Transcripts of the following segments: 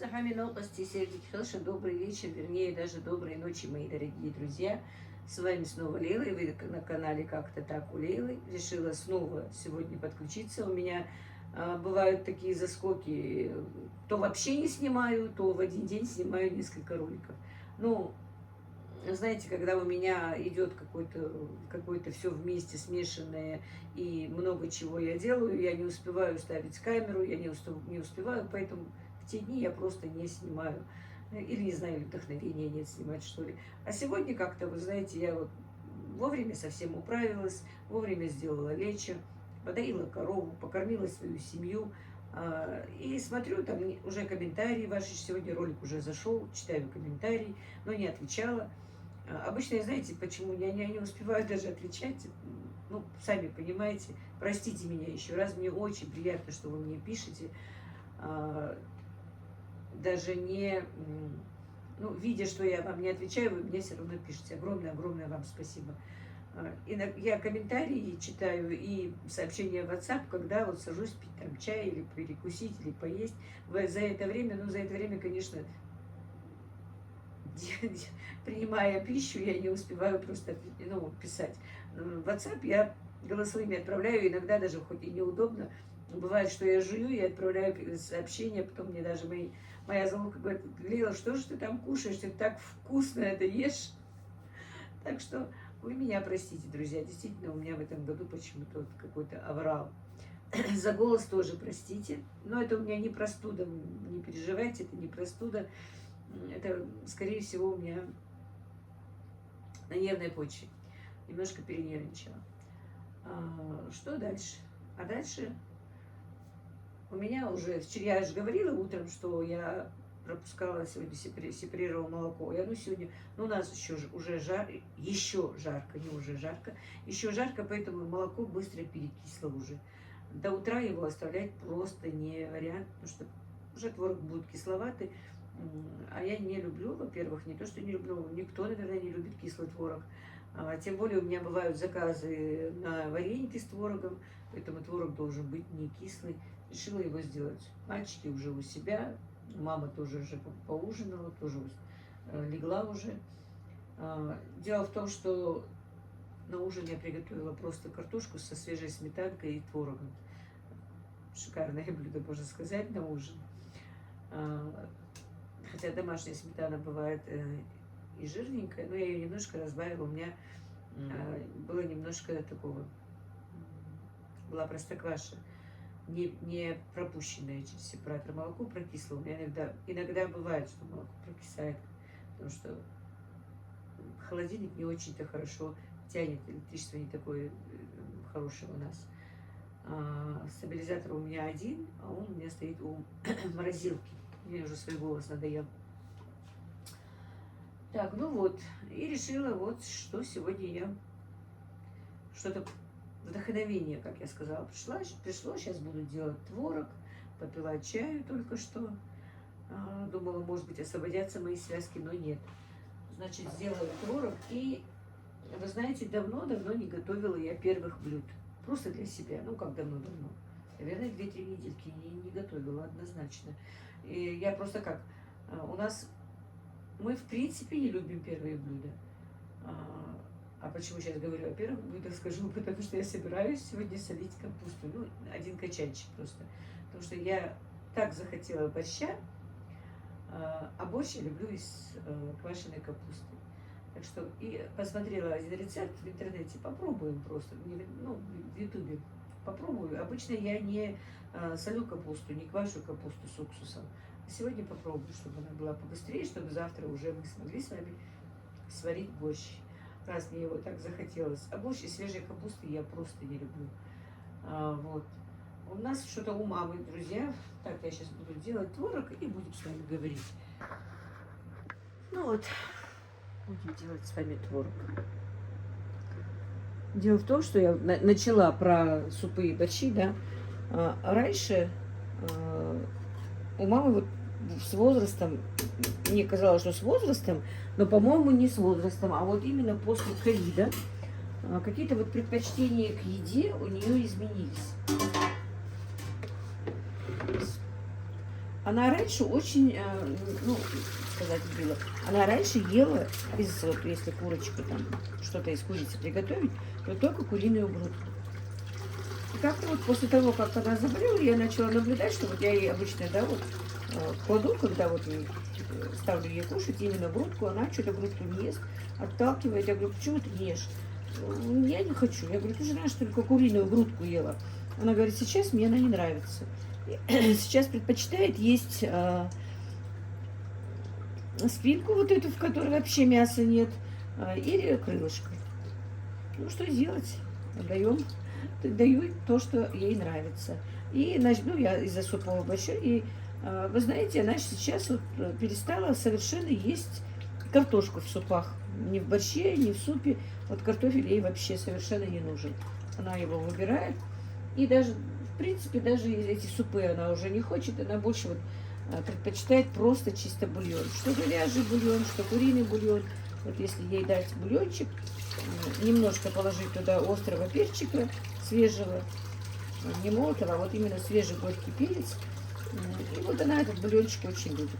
Сахами Новости, Сердик Хелша. Добрый вечер, вернее, даже доброй ночи, мои дорогие друзья. С вами снова Лейла, и вы на канале «Как-то так» у Лейлы. Решила снова сегодня подключиться. У меня бывают такие заскоки. То вообще не снимаю, то в один день снимаю несколько роликов. Ну, знаете, когда у меня идет какое-то все вместе смешанное и много чего я делаю, я не успеваю ставить камеру, я не успеваю, поэтому в те дни я просто не снимаю. Или, не знаю, или вдохновения нет снимать, что ли. А сегодня как-то, вы знаете, я вот вовремя совсем управилась, вовремя сделала лечо, подоила корову, покормила свою семью. И смотрю, там уже комментарии ваши, сегодня ролик уже зашел, читаю комментарии, но не отвечала. Обычно, знаете, почему я не успеваю даже отвечать, ну, сами понимаете, простите меня еще раз, мне очень приятно, что вы мне пишете, даже не, ну, видя, что я вам не отвечаю, вы мне все равно пишете. Огромное вам спасибо. Я комментарии читаю и сообщения в WhatsApp, когда вот сажусь пить там чай или перекусить, или поесть. За это время, конечно, принимая пищу, я не успеваю просто писать. В WhatsApp я голосовыми отправляю, иногда даже, хоть и неудобно, бывает, что я жую и отправляю сообщения, потом мне даже моя заловка говорит: Лила, что же ты там кушаешь, ты так вкусно это ешь. Так что вы меня простите, друзья, действительно, у меня в этом году почему-то вот какой-то аврал. За голос тоже простите, но это у меня не простуда, не переживайте, это не простуда. Это, скорее всего, у меня на нервной почве. Немножко перенервничала. Что дальше? А дальше у меня уже, вчера я же говорила утром, что я пропускала сегодня, сепарировала молоко. Сегодня, у нас уже жарко, не уже жарко, еще жарко, поэтому молоко быстро перекисло уже. До утра его оставлять просто не вариант, потому что уже творог будет кисловатый. А я не люблю, во-первых, не то, что не люблю, никто, наверное, не любит кислый творог. Тем более у меня бывают заказы на вареники с творогом, поэтому творог должен быть не кислый. Решила его сделать. Мальчики уже у себя, мама тоже уже поужинала, тоже легла уже. Дело в том, что на ужин я приготовила просто картошку со свежей сметанкой и творогом. Шикарное блюдо, можно сказать, на ужин. Хотя домашняя сметана бывает и жирненькая, но я ее немножко разбавила. У меня было немножко такого, была простокваша, не пропущенное через сепаратор. Молоко прокисло. У меня иногда бывает, что молоко прокисает, потому что холодильник не очень-то хорошо тянет, электричество не такое хорошее у нас. Стабилизатор у меня один, а он у меня стоит у морозилки. Мне уже свой голос надоел. Так, и решила что сегодня я что-то вдохновение, как я сказала, пришло, сейчас буду делать творог, попила чаю только что. Думала, может быть, освободятся мои связки, но нет. Значит, сделаю творог. И, вы знаете, давно-давно не готовила я первых блюд. Просто для себя. Как давно-давно. Наверное, 2-3 недельки не готовила однозначно. И я просто мы в принципе не любим первые блюда. А почему сейчас говорю о первых блюдах, скажу, потому что я собираюсь сегодня солить капусту. Один качанчик просто. Потому что я так захотела борща, а борщ я люблю из квашеной капусты. Так что и посмотрела один рецепт в интернете, попробуем просто, в ютубе. Попробую. Обычно я не солю капусту, не квашу капусту с уксусом. А сегодня попробую, чтобы она была побыстрее, чтобы завтра уже мы смогли с вами сварить борщ. Раз мне его так захотелось. А борщ из свежей капусты я просто не люблю. У нас что-то у мамы, друзья. Так, я сейчас буду делать творог и будем с вами говорить. Будем делать с вами творог. Дело в том, что я начала про супы и борщи, да. Раньше у мамы с возрастом, мне казалось, что с возрастом, но, по-моему, не с возрастом, а именно после ковида какие-то предпочтения к еде у нее изменились. Она раньше очень, ну, сказать было, она раньше ела из, вот, если курочку там, что-то из курицы приготовить, то только куриную грудку. И как-то вот после того, как она заболела, я начала наблюдать, что вот я ей обычно, да, вот кладу, когда вот ставлю ей кушать именно грудку, она что-то грудку не ест, отталкивает. Я говорю, почему ты не ешь? Я не хочу. Я говорю, ты же раньше только куриную грудку ела. Она говорит, сейчас мне она не нравится. Сейчас предпочитает есть спинку вот эту, в которой вообще мяса нет, или крылышко. Ну, что сделать? Даю то, что ей нравится. И, ну, я из-за супа овощей. И, вы знаете, она сейчас вот перестала совершенно есть картошку в супах. Ни в борще, ни в супе. Вот картофель ей вообще совершенно не нужен. Она его выбирает. И даже, в принципе, даже эти супы она уже не хочет. Она больше вот предпочитает просто чисто бульон. Что говяжий бульон, что куриный бульон. Вот если ей дать бульончик, немножко положить туда острого перчика свежего, не молотого, а вот именно свежий горький перец. И вот она этот бульончик очень любит.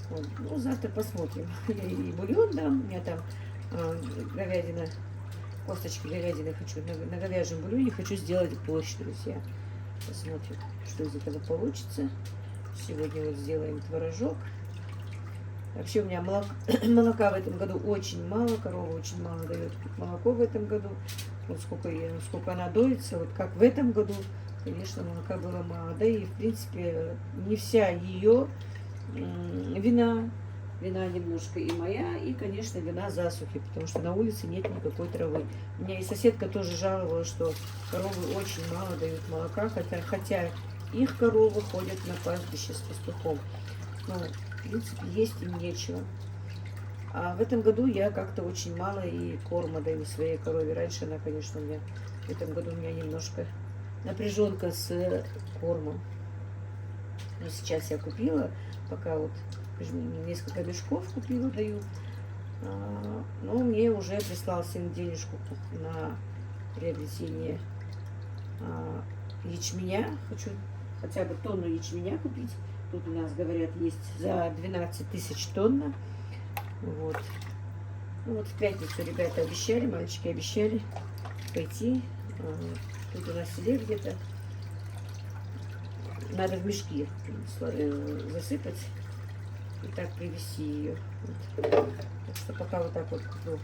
Вот. Ну, завтра посмотрим. Я ей бульон дам, у меня там говядина, косточки говядины хочу, на говяжьем бульоне хочу сделать борщ, друзья. Посмотрим, что из этого получится. Сегодня вот сделаем творожок. Вообще у меня молока в этом году очень мало, корова очень мало дает молоко в этом году. Вот сколько она доится, вот как в этом году, конечно, молока было мало. Да и, в принципе, не вся ее вина немножко и моя, и, конечно, вина засухи, потому что на улице нет никакой травы. У меня и соседка тоже жаловалась, что коровы очень мало дают молока, хотя их коровы ходят на пастбище с пастухом. Ну, в принципе, есть им нечего. А в этом году я как-то очень мало и корма даю своей корове. Раньше она, конечно, в этом году у меня немножко напряженка с кормом. Но сейчас я купила, пока вот несколько мешков купила, даю. Но мне уже прислал сын денежку на приобретение ячменя. Хочу хотя бы тонну ячменя купить. Тут у нас, говорят, есть за 12 тысяч тонна. Вот. Ну вот в пятницу ребята обещали, мальчики обещали пойти. Тут у нас в селе где-то. Надо в мешки засыпать и так привезти ее. Вот. Так что пока вот так вот куплю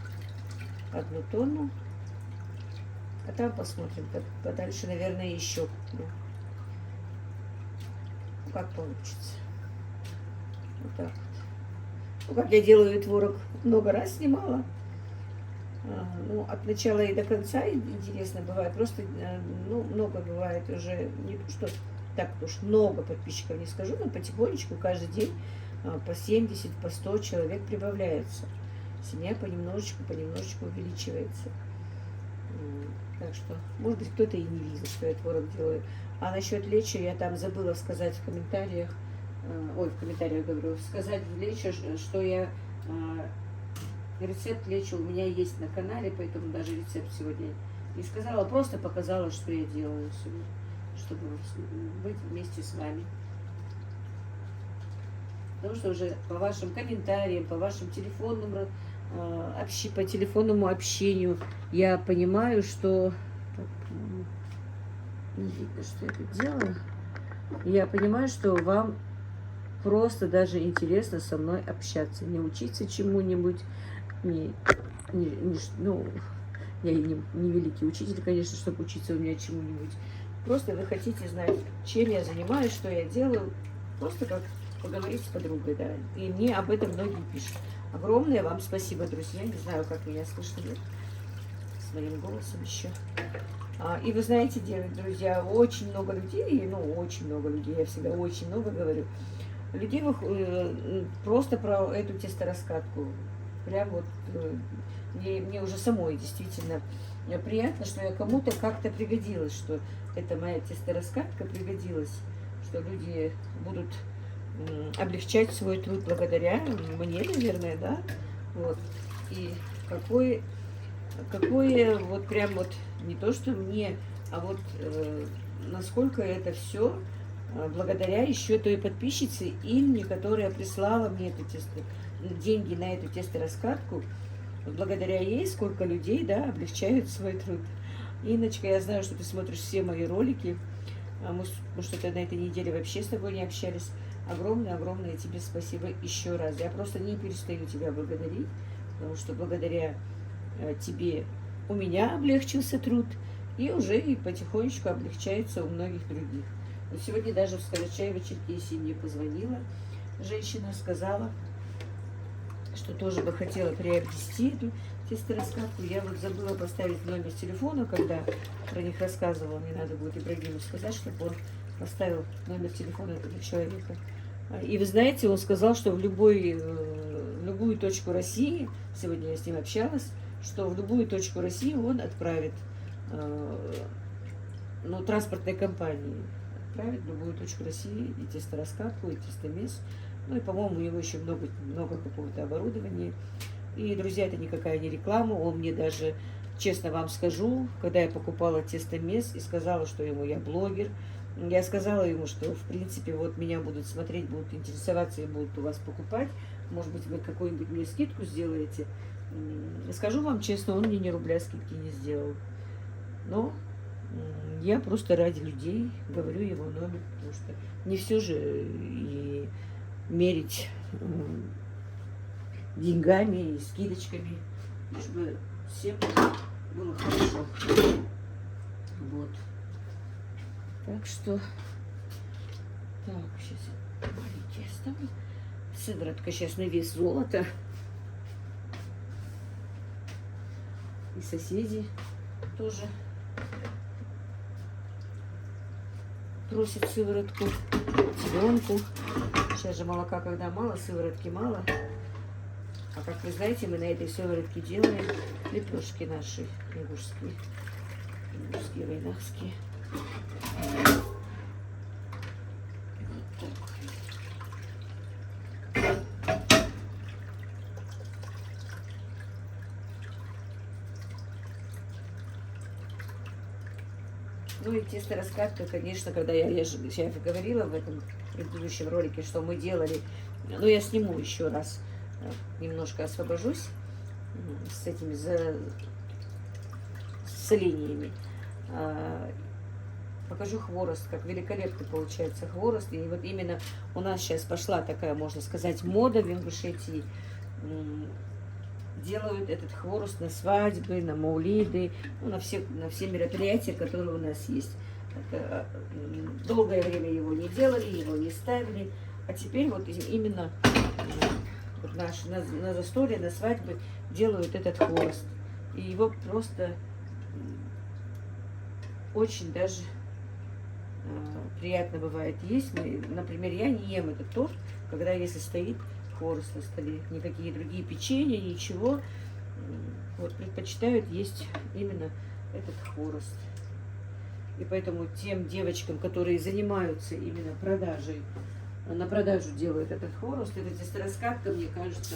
1 тонну. А там посмотрим. Подальше, наверное, еще куплю. Как получится. Вот так вот. Ну, как я делаю творог, много раз снимала. Ну, от начала и до конца интересно бывает. Просто, ну, много бывает уже, не то, что так уж много подписчиков не скажу, но потихонечку каждый день по 70, по 100 человек прибавляется. Семья понемножечку увеличивается. Так что, может быть, кто-то и не видел, что я творог делаю. А насчет лечи я там забыла сказать в комментариях, говорю, сказать в лечи, что я рецепт лечи у меня есть на канале, поэтому даже рецепт сегодня не сказала, просто показала, что я делаю сегодня, чтобы быть вместе с вами. Потому что уже по вашим комментариям, по вашим телефонным по телефонному общению я понимаю, что не видно, что я тут делаю. Я понимаю, что вам просто даже интересно со мной общаться, не учиться чему-нибудь, ну, я и не великий учитель, конечно, чтобы учиться у меня чему-нибудь. Просто вы хотите знать, чем я занимаюсь, что я делаю, просто как поговорить с подругой, да. И мне об этом многие пишут. Огромное вам спасибо, друзья. Не знаю, как меня слышно, нет, с моим голосом еще. И вы знаете, друзья, очень много людей, ну, очень много людей, я всегда очень много говорю, людей просто про эту тестораскатку. Прям вот мне уже самой действительно приятно, что я кому-то как-то пригодилась, что эта моя тестораскатка пригодилась, что люди будут облегчать свой труд благодаря мне, наверное, да, вот. И какое вот прям вот не то, что мне, а вот насколько это все благодаря еще той подписчице Инне, которая прислала мне деньги на эту тестораскатку. Благодаря ей сколько людей, да, облегчают свой труд. Инночка, я знаю, что ты смотришь все мои ролики. Мы что-то на этой неделе вообще с тобой не общались. Огромное тебе спасибо еще раз. Я просто не перестаю тебя благодарить, потому что благодаря тебе у меня облегчился труд, и уже и потихонечку облегчается у многих других. Вот сегодня даже в Карачаево-Черкесии мне позвонила женщина, сказала, что тоже бы хотела приобрести эту тестораскатку. Я вот забыла поставить номер телефона, когда про них рассказывала. Мне надо будет Ибрагиму сказать, чтобы он поставил номер телефона этого человека. И вы знаете, он сказал, что в любую точку России, сегодня я с ним общалась, что в любую точку России он отправит, транспортной компании отправит в любую точку России и тестораскатку, и тестомес. Ну и, по-моему, у него еще много какого-то оборудования. И, друзья, это никакая не реклама. Он мне даже, честно вам скажу, когда я покупала тестомес и сказала, что я блогер, я сказала ему, что, в принципе, вот меня будут смотреть, будут интересоваться и будут у вас покупать. Может быть, вы какую-нибудь мне скидку сделаете. Скажу вам честно, он мне ни рубля скидки не сделал. Но я просто ради людей говорю его номер, потому что не все же и мерить деньгами и скидочками, лишь бы всем было хорошо. Вот. Так что, сейчас маленький оставлю. Сыворотка сейчас на вес золота. И соседи тоже просят сыворотку, теленку. Сейчас же молока, когда мало, сыворотки мало. А как вы знаете, мы на этой сыворотке делаем лепешки наши, ингушские, войнахские. Ну и тестораскатка, конечно, когда я же говорила в этом предыдущем ролике, что мы делали, но я сниму еще раз, немножко освобожусь с этими солениями. Покажу хворост, как великолепный получается хворост. И вот именно у нас сейчас пошла такая, можно сказать, мода в Ингушетии. Делают этот хворост на свадьбы, на маулиды, на все мероприятия, которые у нас есть. Долгое время его не делали, его не ставили. А теперь вот именно на застолье, на свадьбы делают этот хворост. И его просто очень даже приятно бывает есть. Например, я не ем этот торт, когда если стоит хворост на столе. Никакие другие печенья, ничего. Вот предпочитают есть именно этот хворост. И поэтому тем девочкам, которые занимаются именно продажей, на продажу делают этот хворост, эта тестораскатка, мне кажется,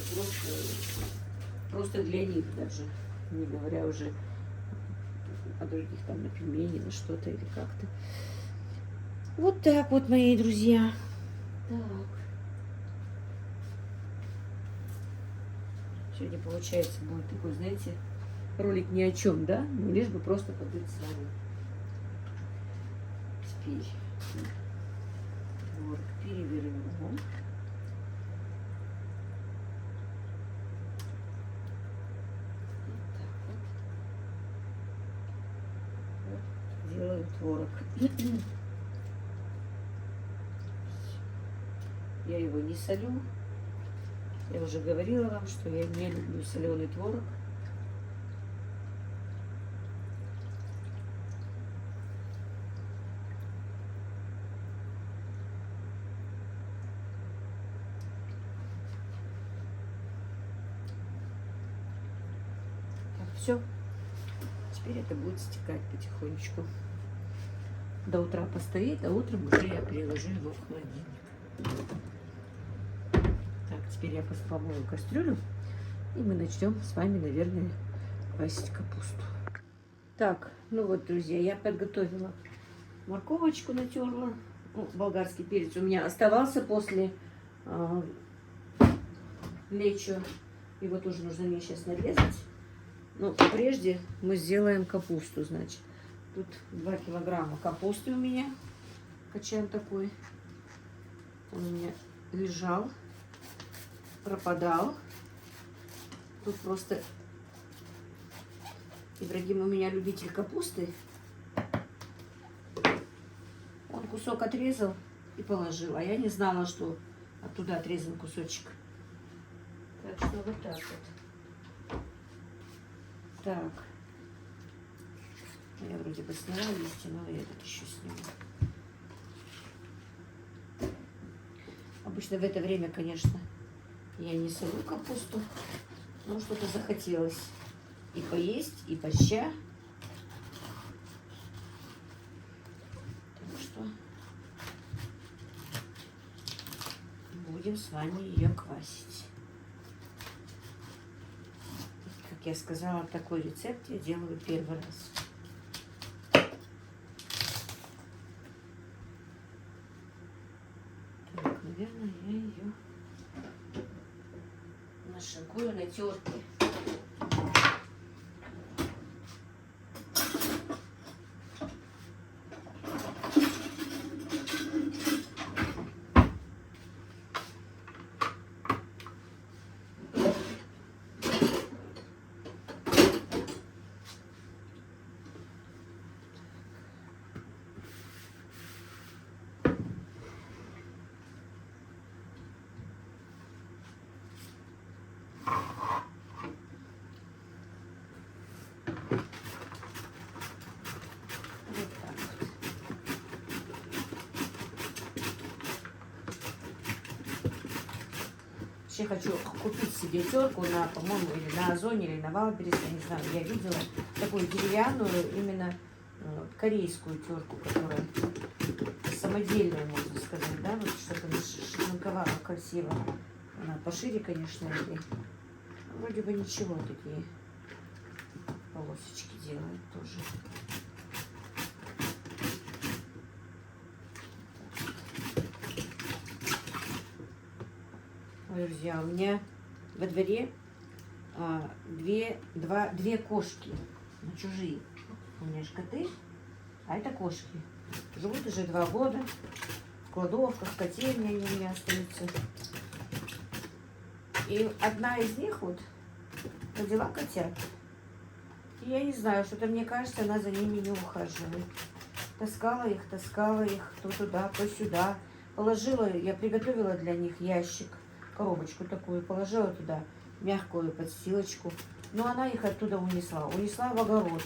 просто для них даже. Не говоря уже о других там на пельмени, на что-то или как-то. Вот так вот, мои друзья. Так. Сегодня, получается, будет такой, знаете, ролик ни о чем, да? Ну, лишь бы просто побыть с вами. Теперь творог перевернем. Вот так вот. Вот делаю творог. Я его не солю. Я уже говорила вам, что я не люблю соленый творог. Так, все. Теперь это будет стекать потихонечку. До утра постоит, а утром уже я переложу его в холодильник. Так, теперь я помою кастрюлю, и мы начнем с вами, наверное, квасить капусту. Так, ну вот, друзья, я подготовила морковочку, натерла. Ну, болгарский перец у меня оставался после лечо. Его тоже нужно мне сейчас нарезать. Но прежде мы сделаем капусту, значит. Тут 2 килограмма капусты у меня. Качан такой. Он у меня лежал, пропадал. Тут просто Ибрагим у меня любитель капусты. Он кусок отрезал и положил. А я не знала, что оттуда отрезан кусочек. Так что вот так вот. Так. Я вроде бы сняла листья, но я этот еще сниму. Обычно в это время, конечно, я не солю капусту, но что-то захотелось и поесть, и поща. Так что будем с вами ее квасить. Как я сказала, такой рецепт я делаю первый раз. Так, наверное, я ее нашинкую на терке. Вообще хочу купить себе терку на, по-моему, или на Озоне, или на Валберес, я не знаю. Я видела такую деревянную, именно корейскую терку, которая самодельная, можно сказать, да, вот что-то шланговала красиво. Она пошире, конечно, и вроде бы ничего, такие полосочки делает тоже. Ой, друзья, у меня во дворе две кошки, ну, чужие. У меня же коты, а это кошки. Живут уже 2 года. В кладовках, в котельне они у меня остаются. И одна из них вот родила котят. И я не знаю, что-то мне кажется, она за ними не ухаживает. Таскала их, то туда, то сюда. Положила, я приготовила для них ящик, коробочку такую, положила туда мягкую подстилочку. Но она их оттуда унесла. Унесла в огород,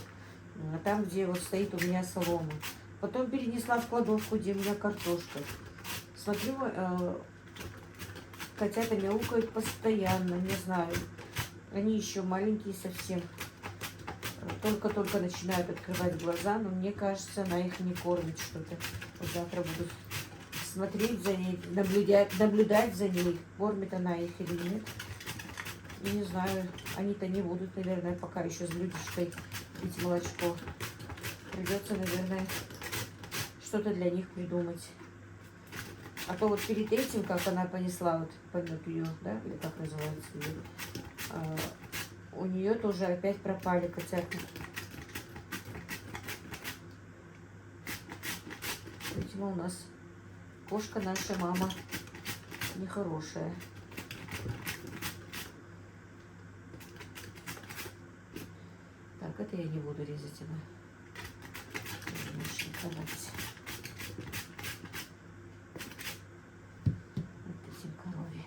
там, где вот стоит у меня солома. Потом перенесла в кладовку, где у меня картошка. Смотрю, котята мяукают постоянно, не знаю. Они еще маленькие совсем. Только-только начинают открывать глаза, но мне кажется, она их не кормит что-то. Вот завтра буду смотреть за ней, наблюдать за ней, кормит она их или нет. И не знаю, они-то не будут, наверное, пока еще с блюдечкой пить молочко. Придется, наверное, что-то для них придумать. А то вот перед этим, как она понесла, вот помет ее, да, или как называется ее, у нее тоже опять пропали котята. Видимо, у нас кошка наша мама нехорошая. Так, это я не буду резать, она начнет давать. Вот этим корове.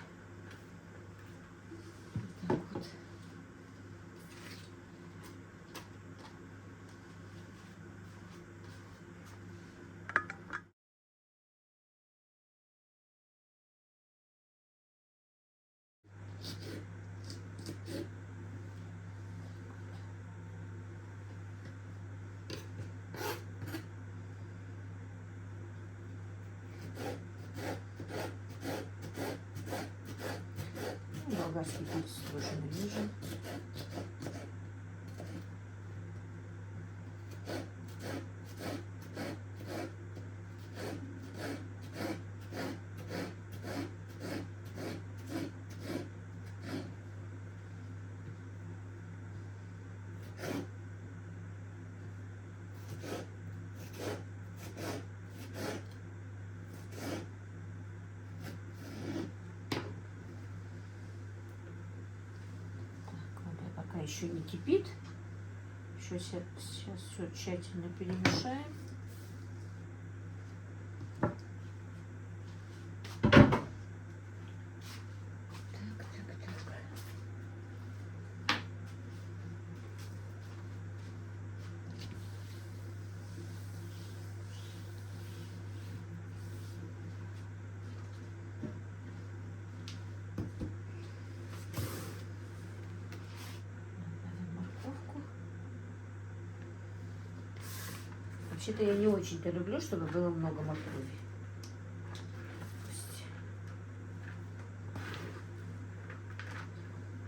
Так вот. Болгарский перец тоже нарежем. еще не кипит. Сейчас все тщательно перемешаем. Вообще-то я не очень-то люблю, чтобы было много моркови.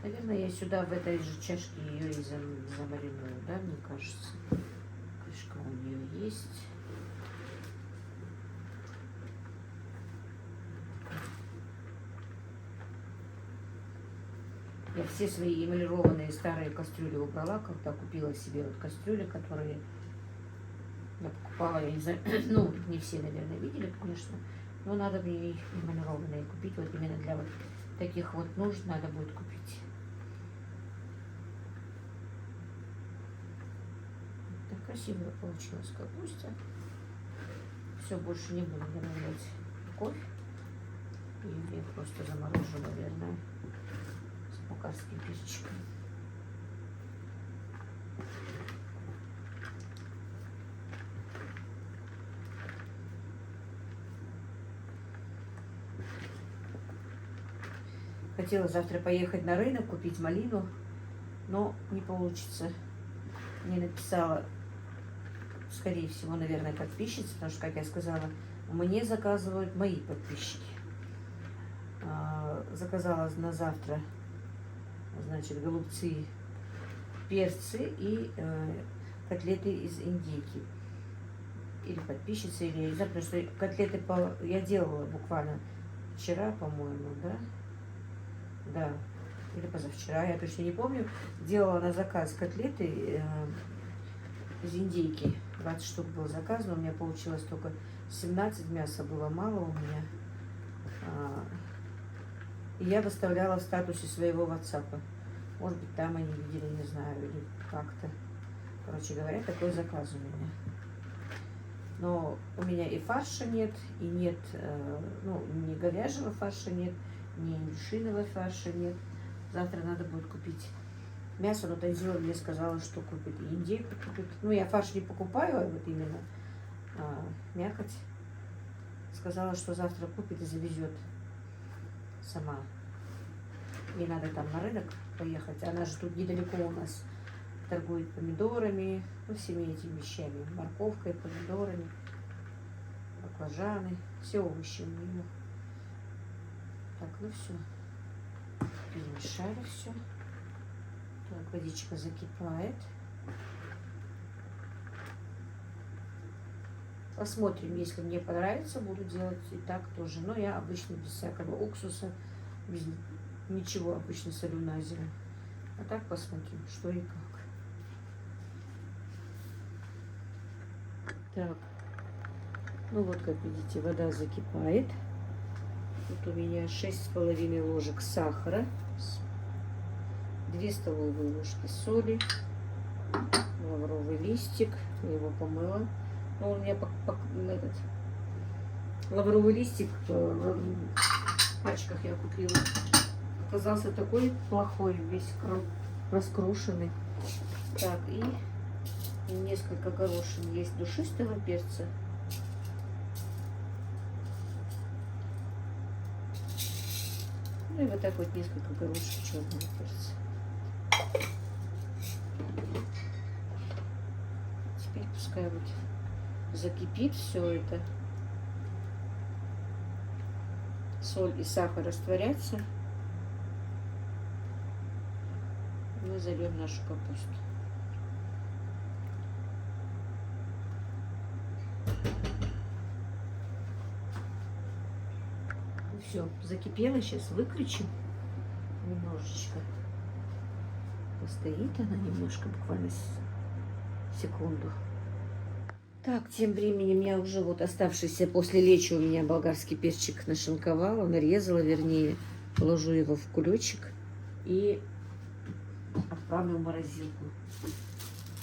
Наверное, я сюда в этой же чашке ее и замариную, да, мне кажется. Крышка у нее есть. Я все свои эмалированные старые кастрюли убрала, когда купила себе вот кастрюли, которые я покупала, я не знаю, ну, не все, наверное, видели, конечно, но надо мне их эмалированные купить, вот именно для вот таких вот нужд надо будет купить. Так красиво получилась капуста. Все, больше не буду добавлять кофе. И я просто заморожу, наверное, с болгарским перчиком. Хотела завтра поехать на рынок, купить малину, но не получится. Не написала, скорее всего, наверное, подписчица, потому что, как я сказала, мне заказывают мои подписчики. Заказала на завтра, значит, голубцы, перцы и котлеты из индейки. Или подписчицы, или не знаю, потому что котлеты я делала буквально вчера, по-моему, да? Да, или позавчера, я точно не помню. Делала на заказ котлеты из индейки. 20 штук было заказано, у меня получилось только 17, мяса было мало у меня. И я выставляла в статусе своего WhatsApp. Может быть, там они видели, не знаю, или как-то. Короче говоря, такой заказ у меня. Но у меня и фарша нет, и нет, ну, ни говяжьего фарша нет, ни индюшиного фарша нет. Завтра надо будет купить мясо, но Танзила мне сказала, что купит и индейку купит. Ну, я фарш не покупаю, а вот именно мякоть. Сказала, что завтра купит и завезет сама. Ей надо там на рынок поехать. Она же тут недалеко у нас торгует помидорами, ну, всеми этими вещами. Морковкой, помидорами, баклажаны, все овощи у нее. Так, ну все. Перемешали все. Так, водичка закипает. Посмотрим, если мне понравится, буду делать и так тоже. Но я обычно без всякого уксуса, без ничего обычно солю на зиму. А так посмотрим, что и как. Так, ну вот, как видите, вода закипает. Тут у меня 6,5 ложек сахара, 2 столовые ложки соли, лавровый листик, я его помыла. Но у меня этот лавровый листик в пачках я купила, оказался такой плохой, весь раскрушенный. Так, и несколько горошин есть душистого перца. Ну и вот так вот несколько горошин черного перца. Теперь пускай вот закипит все это. Соль и сахар растворятся. Мы зальем нашу капусту. Все, закипело, сейчас выключим немножечко. Постоит она немножко, буквально секунду. Так, тем временем я уже вот оставшийся после лечи у меня болгарский перчик нашинковала, нарезала, вернее, положу его в кулечек и отправлю в морозилку,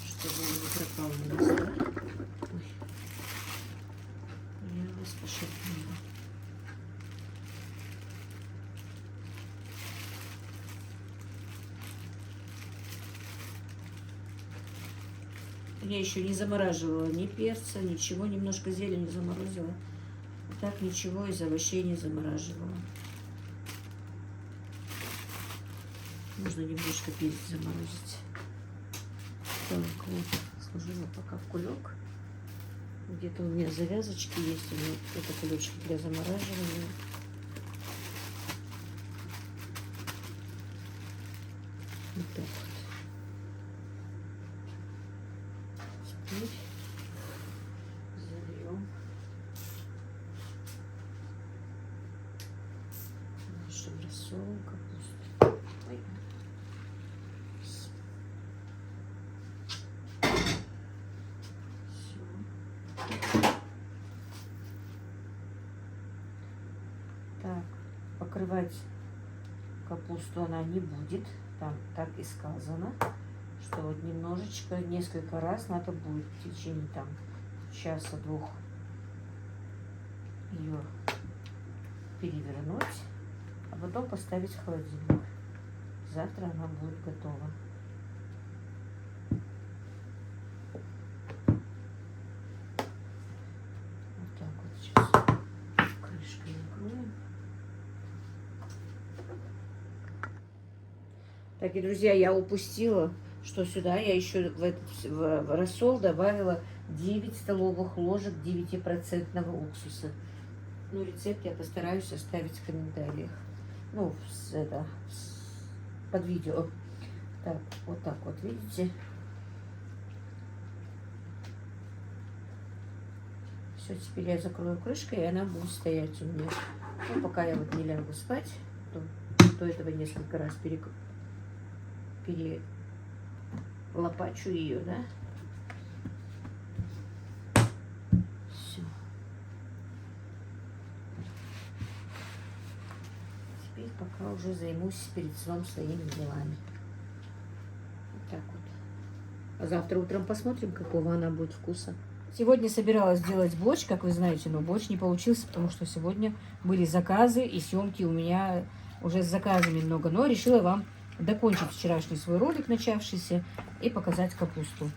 чтобы он не пропал у нас. Да? Ой. Я вас пошепнула. Я еще не замораживала ни перца, ничего, немножко зелени заморозила. Так ничего из овощей не замораживала. Нужно немножко перец заморозить. Так, вот, сложила пока в кулек. Где-то у меня завязочки есть. У меня это кулечки для замораживания. Вот так вот. Теперь зальем нашим рассолом капусту. Ой. Всё. Так, покрывать капусту она не будет. Там так и сказано, что вот немножечко, несколько раз надо будет в течение там часа-двух ее перевернуть, а потом поставить в холодильник. Завтра она будет готова. Вот так вот сейчас крышкой накроем. Так, и, друзья, я упустила, что сюда я еще в рассол добавила 9 столовых ложек 9% уксуса. Ну, рецепт я постараюсь оставить в комментариях. Ну, под видео. Так, вот, видите? Все, теперь я закрою крышкой, и она будет стоять у меня. Ну, пока я вот не лягу спать, то этого несколько раз перелопачу ее, да? Все. Теперь пока уже займусь перед сном своими делами. Вот так вот. А завтра утром посмотрим, какого она будет вкуса. Сегодня собиралась сделать борщ, как вы знаете, но борщ не получился, потому что сегодня были заказы, и съемки у меня уже с заказами много. Но решила вам докончить вчерашний свой ролик, начавшийся, и показать капусту.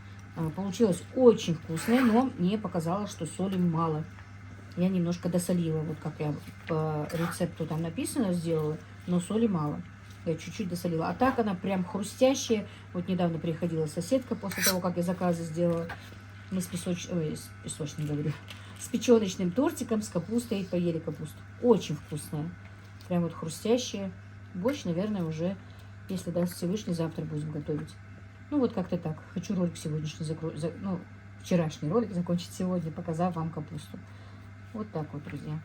Получилось очень вкусное, но мне показалось, что соли мало. Я немножко досолила, вот как я по рецепту там написано сделала, но соли мало. Я чуть-чуть досолила. А так она прям хрустящая. Вот недавно приходила соседка после того, как я заказы сделала. Мы с песочным, говорю, с печеночным тортиком, с капустой поели капусту. Очень вкусная. Прям вот хрустящая. Борщ, наверное, уже, если даст Всевышний, завтра будем готовить. Ну, вот как-то так. Хочу ролик сегодняшний вчерашний ролик закончить сегодня, показав вам капусту. Вот так вот, друзья.